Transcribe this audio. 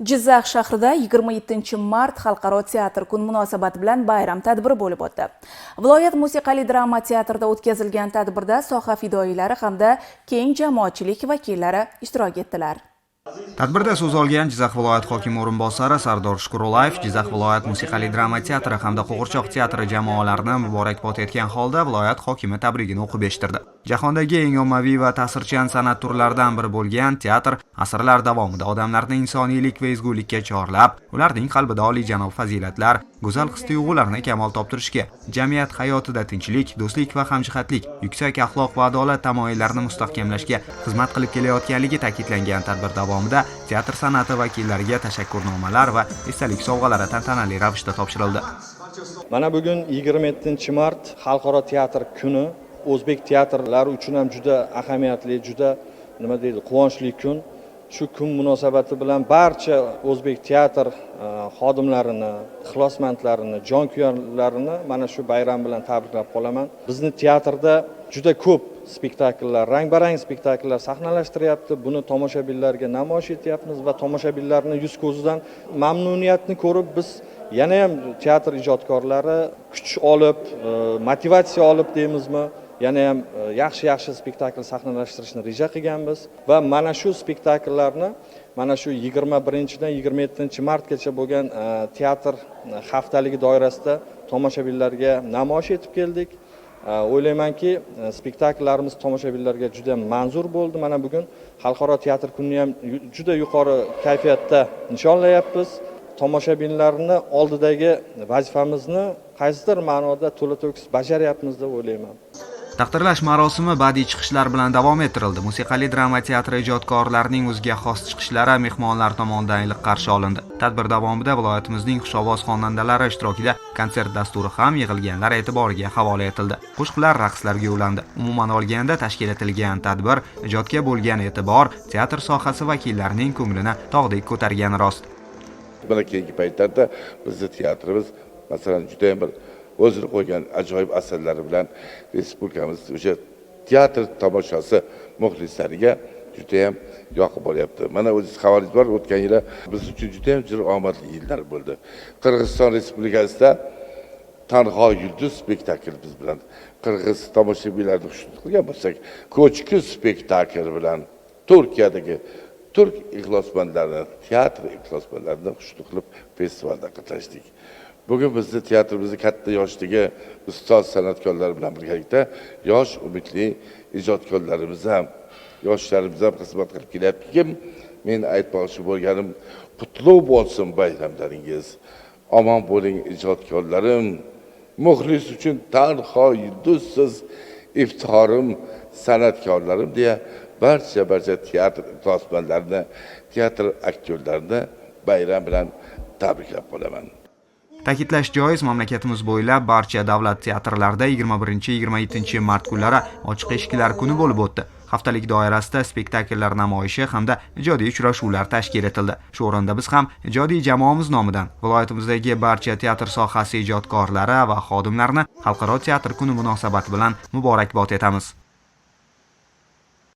Jizzax shahrida 27-mart Xalqaro teatr kuni munosabati bilan bayram tadbiri bo'lib o'tdi. Viloyat musiqali drama teatrida o'tkazilgan tadbirda soha fidoyilari hamda keng jamoatchilik vakillari ishtirok etdilar. Tadbirda so'z olgan Jizzax viloyat hokimi o'rinbosari Sardor Shukurulayev Jizzax viloyat musiqali drama teatri hamda Qo'g'irchoq teatri jamoalarini muborakbod etgan holda viloyat hokimi tabrigini o'qib eshittirdi. Jahondagi eng ommaviy va ta'sirchan san'at turlaridan biri bo'lgan teatr asrlar davomida odamlarni insoniylik va ezgulikka chorlab, ularning qalbida oliyjanob fazilatlar, go'zal his-tuyg'ularni kamol toptirishga, jamiyat hayotida tinchlik, do'stlik va hamjihatlik, yuksak axloq va adolat tamoyillarini mustahkamlashga xizmat qilib kelayotganligi ta'kidlangan tadbir davomida teatr san'ati vakillariga tashakkurnomalar va esdalik sovg'alari tantanali ravishda topshirildi. Mana bugun 27-mart Xalqaro teatr kuni. O'zbek teatrlari uchun ham juda ahamiyatli, juda quvonchli kun. Shu kun munosabati bilan barcha o'zbek teatr xodimlarini, ixlosmandlarini, jonkuyarlarini mana shu bayram bilan tabriklab qolaman. Bizni teatrda juda ko'p spektakllar, rang-barang spektakllar sahnalashtiryapti. Buni tomoshabinlarga namoyish etyapmiz va tomoshabinlarning yuz ko'zidan mamnuniyatni ko'rib biz yana ham teatr ijodkorlari kuch olib, motivatsiya olib deymizmi? Yana ham yaxshi spektakl sahnalashtirishni reja qilganmiz va mana shu spektakllarni mana shu 21-dan 27-martgacha bo'lgan teatr haftaligi doirasida tomoshabinlarga namoyish etib keldik. O'ylaymanki, spektakllarimiz tomoshabinlarga juda manzur bo'ldi. Mana bugun Xalqaro teatr kunini ham juda yuqori kayfiyatda nishonlayapmiz. Tomoshabinlarni oldidagi vazifamizni qaysidir ma'noda to'la-to'kis bajaryapmiz deb o'ylayman. Taqdirlash marosimi badiiy chiqishlar bilan davom ettirildi. Musiqali drama teatri ijodkorlarining o'ziga xos chiqishlari mehmonlar tomonidan iliq qarshi olindi. Tadbir davomida viloyatimizning xushovoz xonandalari ishtirokida konsert dasturi ham yig'ilganlar e'tiboriga havola etildi. Qo'shiqlar, raqslarga yo'landi. Umuman olganda tashkil etilgan tadbir ijodga bo'lgan e'tibor teatr sohasi vakillarining ko'nglini tog'dek ko'targani rost. Mana keyingi paytlarda bizning teatrimiz masalan juda ham bir o'zini qo'ygan ajoyib asarlari bilan respublikamiz o'sha teatr tomoshasi muxlislariga juda ham yoqib olyapti. Mana o'zingiz xabaringiz bor, o'tgan yil biz uchun juda ham omadli yillar bo'ldi. Qirg'iziston Respublikasida Tanho yulduz spektakl biz bilan qirg'iz tomoshabinlarini xushnud qilgan bo'lsak, ko'chki spektakl bilan Turkiyadagi Turk ixlosmandlarini, teatr ixlosmandlarini xushnud qilib festivalda qatnashdik. Bugun bizni teatrimizni katta yoshdagi ustoz san'atkorlar bilan birgalikda yosh umidli ijodkorlarimiz ham, yoshlarimiz ham xizmat qilib kelyapti. Men aytmoqchi bo'lganim, qutlug' bo'lsin bayramlaringiz. Omon bo'ling ijodkorlarim. Muxlis uchun tanho yulduzsiz iftixorim san'atkorlarim deya barcha teatr ixlosmandlarini, teatr aktyorlarini bayram bilan tabriklab qolaman. Ta'kidlash joiz, mamlakatimiz bo'ylab barcha davlat teatrlarida 21-27 mart kunlari ochiq eshiklar kuni bo'lib o'tdi. Haftalik doirasida spektakllar namoyishi hamda ijodiy uchrashuvlar tashkil etildi. Shu o'rinda biz ham ijodiy jamoamiz nomidan viloyatimizdagi barcha teatr sohasi ijodkorlari va xodimlarini Xalqaro teatr kuni munosabati bilan muborakbod etamiz.